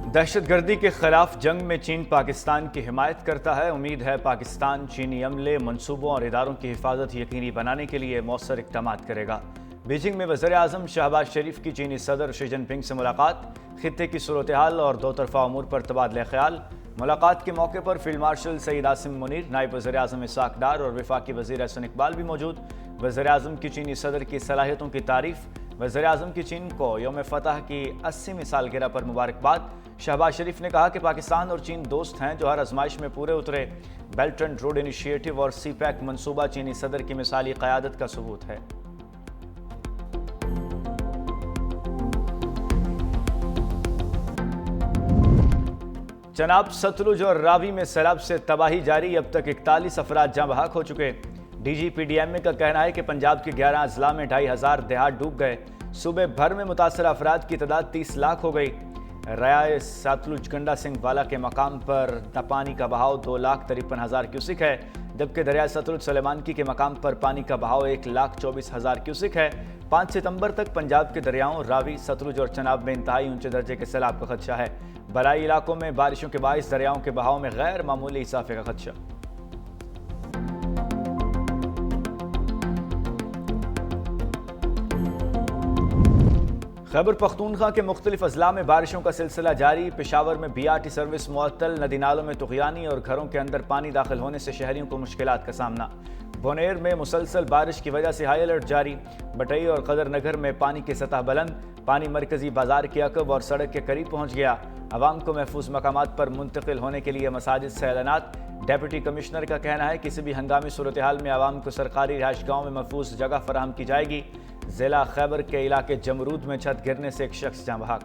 दहशतगर्दी के खिलाफ जंग में चीन पाकिस्तान की हिमायत करता है। उम्मीद है पाकिस्तान चीनी अमले, मंसूबों और इदारों की हिफाजत यकीनी बनाने के लिए मौसर इक़दाम करेगा। बीजिंग में वज़ीर-ए-आज़म शहबाज शरीफ की चीनी सदर शी जिनपिंग से मुलाकात, खित्ते की सूरत हाल और दो तरफ़ा अमूर पर तबादला ख्याल। मुलाकात के मौके पर फील्ड मार्शल सईद आसिम मुनीर, नायब वज़ीर-ए-आज़म इसहाक डार और वफाकी वज़ीर एहसन इकबाल भी मौजूद। वज़ीर-ए-आज़म की चीनी सदर की सलाहियतों की तारीफ, वज़ीर-ए-आज़म की चीन को यौम फतह की 80वीं सालगिरह पर मुबारकबाद। शहबाज शरीफ ने कहा कि पाकिस्तान और चीन दोस्त हैं जो हर आजमाइश में पूरे उतरे। बेल्ट एंड रोड इनिशिएटिव और CPEC मंसूबा चीनी सदर की मिसाली क़यादत का सबूत है। चनाब, सतलुज और रावी में सैलाब से तबाही जारी। अब तक 41 अफराद जाँ बहक हो चुके। DGPDMA का कहना है कि पंजाब के 11 अजला में 2500 देहात डूब गए। सूबे भर में मुतासर अफराद की तादाद 30 लाख हो गई। रयाए सतलुज गंडा सिंह वाला के मकाम पर पानी का बहाव 2,53,000 क्यूसिक है, जबकि दरिया सतलुज सलेमानकी के मकाम पर पानी का बहाव 1,24,000 क्यूसिक है। 5 सितंबर तक पंजाब के दरियाओं रावी, सतलुज और चनाब में इंतहाई ऊंचे दर्जे के सैलाब का खदशा है। बराई इलाकों में बारिशों के बाइस दरियाओं के बहाव में गैर मामूली इजाफे का खदशा। खैबर पख्तूनख्वा के मुख्तलिफ अजला में बारिशों का सिलसिला जारी। पेशावर में BRT सर्विस मुअत्तल, नदी नालों में तुग़यानी और घरों के अंदर पानी दाखिल होने से शहरियों को मुश्किलात का सामना। बोनेर में मुसलसल बारिश की वजह से हाई अलर्ट जारी। बटई और कदर नगर में पानी की सतह बुलंद, पानी मरकजी बाजार के अकब और सड़क के करीब पहुँच गया। अवाम को महफूज मकामात पर मुंतकिल होने के लिए मसाजिद से ऐलानात। डेप्यूटी कमिश्नर का कहना है किसी भी हंगामी सूरत हाल में आवाम को सरकारी रिहाइश गाँव में महफूज जगह फराहम की जाएगी। जिला खैबर के इलाके जमरूद में छत गिरने से एक शख्स जाँ बहक।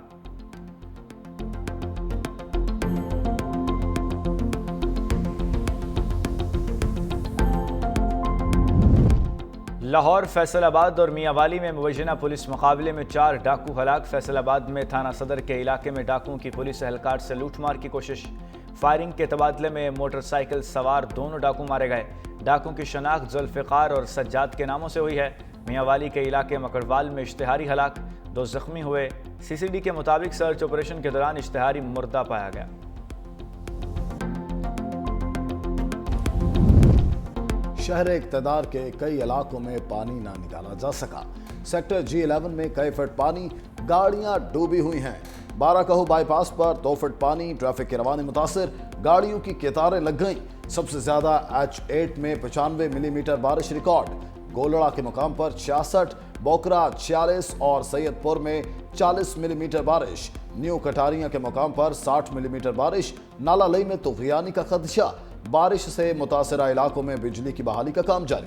लाहौर, फैसलाबाद और मियांवाली में मुवज्जना पुलिस मुकाबले में 4 डाकू हलाक। फैसलाबाद में थाना सदर के इलाके में डाकुओं की पुलिस एहलकार से लूटमार की कोशिश। फायरिंग के तबादले में मोटरसाइकिल सवार दोनों डाकू मारे गए। डाकुओं की शनाख्त जुल्फ़िकार और सज्जाद के नामों से हुई है। मियांवाली के इलाके मकड़वाल में इश्तिहारी हलाक, 2 जख्मी हुए। CCD के मुताबिक सर्च ऑपरेशन के दौरान इश्तिहारी मुर्दा पाया गया। शहर इक़्तिदार के कई इलाकों में पानी ना निकाला जा सका। सेक्टर G11 में कई फुट पानी, गाड़ियां डूबी हुई हैं। 12 कहू बाईपास पर 2 फुट पानी, ट्रैफिक की रवानी मुतासिर, गाड़ियों की कतारें लग गईं। सबसे ज्यादा H8 में 95 मिलीमीटर बारिश रिकॉर्ड। गोलड़ा के मुकाम पर 66, बोकरा 46 और सैयदपुर में 40 मिलीमीटर बारिश। न्यू कटारिया के मुकाम पर 60 मिलीमीटर बारिश। नाला लई में तुग़यानी का खदशा। बारिश से मुतासरा इलाकों में बिजली की बहाली का काम जारी।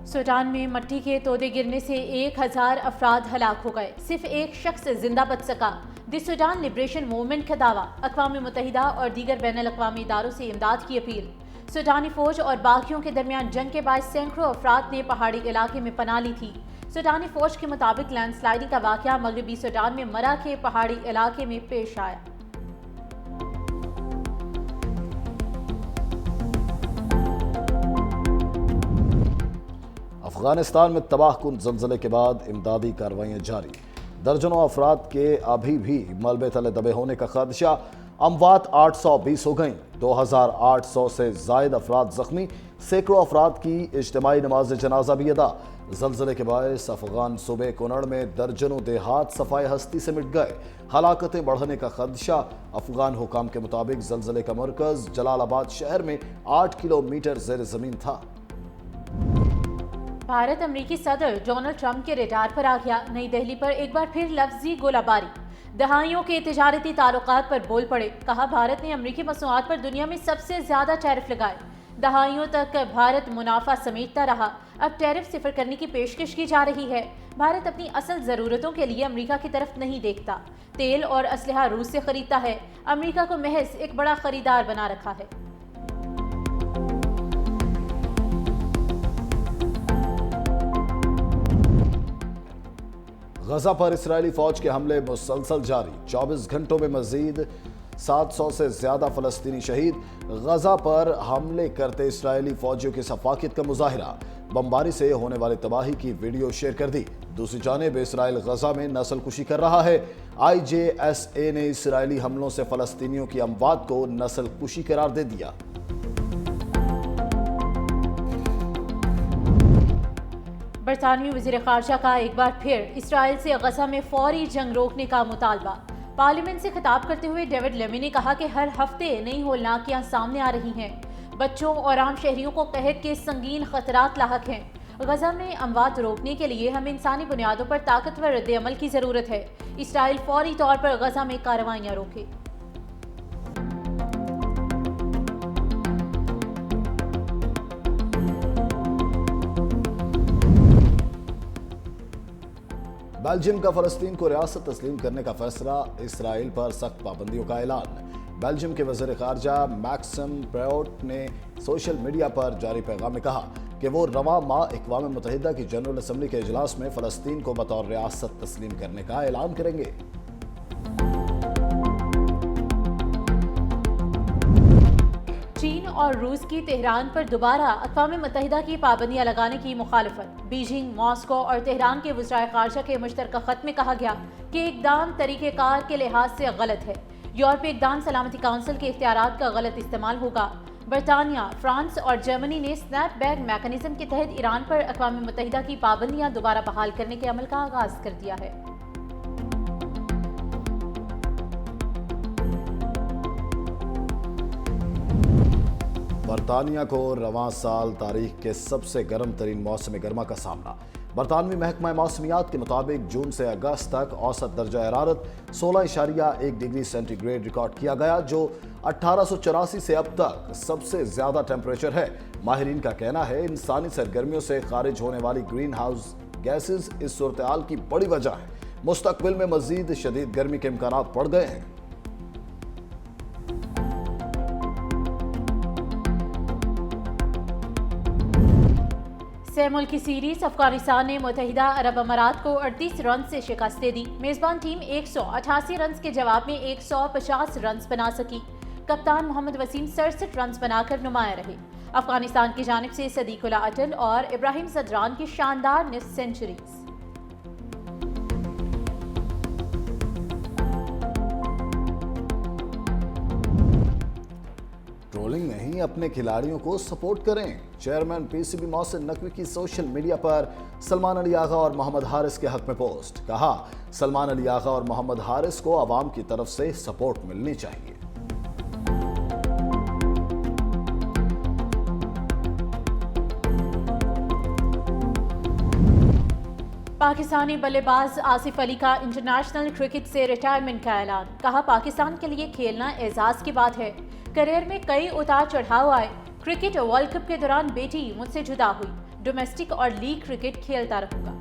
सूडान में मट्टी के तोदे गिरने से 1000 अफराद हलाक हो गए। सिर्फ एक शख्स जिंदा बच सका। द सूडान लिबरेशन मूवमेंट का दावा। अक़वाम मुत्तहिदा और दीगर बैनुल अक़वामी इदारों से इमदाद की अपील। सूडानी फौज और बागियों के दरमियान जंग के बाद सैकड़ों अफराद ने पहाड़ी इलाके में पनाह ली थी। सूडानी फौज के मुताबिक लैंडस्लाइडिंग का वाक़या मगरबी सूडान में मरा के पहाड़ी इलाके में पेश आया। अफगानिस्तान में तबाहकुन ज़ल्ज़ले के बाद इमदादी कार्रवाइयाँ जारी। दर्जनों अफराद के अभी भी मलबे तले दबे होने का खदशा। अमवात 820 हो गई। 2800 से जायद अफराद जख्मी। सैकड़ों अफराद की इज्तिमाई नमाज जनाजा भी अदा। ज़ल्ज़ले के बायस अफगान सूबे कुनड़ में दर्जनों देहात सफाई हस्ती से मिट गए। हलाकतें बढ़ने का खदशा। अफगान हुकाम के मुताबिक ज़ल्ज़ले का मरकज़ जलालाबाद शहर में 8 किलोमीटर ज़ेर ज़मीन था। भारत अमेरिकी सदर डोनाल्ड ट्रंप के रडार पर आ गया। नई दिल्ली पर एक बार फिर लफ्जी गोलाबारी। दहाइयों के तिजारती ताल्लुकात पर बोल पड़े। कहा भारत ने अमेरिकी मसनूआत पर दुनिया में सबसे ज्यादा टैरिफ लगाए। दहाइयों तक भारत मुनाफा समेटता रहा। अब टैरिफ सिफर करने की पेशकश की जा रही है। भारत अपनी असल ज़रूरतों के लिए अमेरिका की तरफ नहीं देखता। तेल और असलहा रूस से खरीदता है। अमेरिका को महज एक बड़ा खरीदार बना रखा है। गजा पर इसराइली फौज के हमले मुसलसल जारी। 24 घंटों में मजीद 700 से ज्यादा फलस्तीनी शहीद। गजा पर हमले करते इसराइली फौजियों की सफाकियत का मुजाहिरा। बमबारी से होने वाली तबाही की वीडियो शेयर कर दी। दूसरी जानिब इसराइल गजा में नस्लकुशी कर रहा है। IJSA ने इसराइली हमलों से फलस्तीनियों की अमवात को नस्लकुशी करार दे दिया। बरतानवी वज़ीर ख़ारजा का एक बार फिर इसराइल से गजा में फौरी जंग रोकने का मुतालबा। पार्लियामेंट से खिताब करते हुए डेविड लेमी ने कहा कि हर हफ्ते नई होलनाकियां सामने आ रही हैं। बच्चों और आम शहरियों को कहत के संगीन खतरात लाहक हैं। गजा में अमवात रोकने के लिए हमें इंसानी बुनियादों पर ताकतवर रद्द-ए-अमल की ज़रूरत है। इसराइल फौरी तौर पर गजा में कार्रवाइयाँ रोके। बेल्जियम का फलस्तीन को रियासत तस्लीम करने का फैसला, इसराइल पर सख्त पाबंदियों का ऐलान। बेल्जियम के वज़ीर ख़ारजा मैक्सिम प्रेओट ने सोशल मीडिया पर जारी पैगाम में कहा कि वो रवां माह अक़वाम मुत्तहिदा की जनरल असम्बली के इजलास में फ़लस्तीन को बतौर रियासत तस्लीम करने का ऐलान करेंगे। चीन और रूस की तेहरान पर दोबारा अक़वाम मुत्तहिदा की पाबंदियां लगाने की मुखालफत। बीजिंग, मॉस्को और तेहरान के वज़राए ख़ारजा के मुश्तरका ख़त में कहा गया कि इक़दाम तरीक़ेकार के लिहाज से गलत है। यूरोपीय इक़दाम सलामती काउंसिल के इख्तियारात का गलत इस्तेमाल होगा। बरतानिया, फ्रांस और जर्मनी ने स्नैपबैक मैकेनिज्म के तहत ईरान पर अक़वाम मुत्तहिदा की पाबंदियां दोबारा बहाल करने के अमल का आगाज कर दिया है। बरतानिया को रवां साल तारीख के सबसे गर्म तरीन मौसम गर्मा का सामना। बरतानवी महकमा मौसमियात के मुताबिक जून से अगस्त तक औसत दर्जा हरारत 16.1 डिग्री सेंटीग्रेड रिकॉर्ड किया गया, जो 1884 से अब तक सबसे ज्यादा टेम्परेचर है। माहिरीन का कहना है इंसानी सरगर्मियों से खारिज होने वाली ग्रीन हाउस गैसेज इस सूरत हाल की बड़ी वजह है। मुस्तकबिल में मजीद शदीद गर्मी के इम्कानात बढ़ गए हैं। सह मुल्की सीरीज अफगानिस्तान ने मुत्तहिदा अरब अमारात को 38 रन से शिकस्त दे दी। मेजबान टीम 188 रन के जवाब में 150 रन बना सकी। कप्तान मोहम्मद वसीम 67 रन बनाकर नुमाया रहे। अफगानिस्तान की जानिब से सदीकुल्ला अटल और इब्राहिम जदरान की शानदार निस्फ सेंचुरीज। ट्रोलिंग नहीं, अपने खिलाड़ियों को सपोर्ट करें। चेयरमैन PCB मोहसिन नकवी की सोशल मीडिया पर सलमान अली आगा और मोहम्मद हारिस के हक में पोस्ट। कहा, सलमान अली आगा और मोहम्मद हारिस को आवाम की तरफ से सपोर्ट मिलनी चाहिए। पाकिस्तानी बल्लेबाज आसिफ अली का इंटरनेशनल क्रिकेट से रिटायरमेंट का ऐलान। कहा, पाकिस्तान के लिए खेलना एजाज की बात है। करियर में कई उतार चढ़ाव आए। क्रिकेट वर्ल्ड कप के दौरान बेटी मुझसे जुदा हुई। डोमेस्टिक और लीग क्रिकेट खेलता रहूंगा।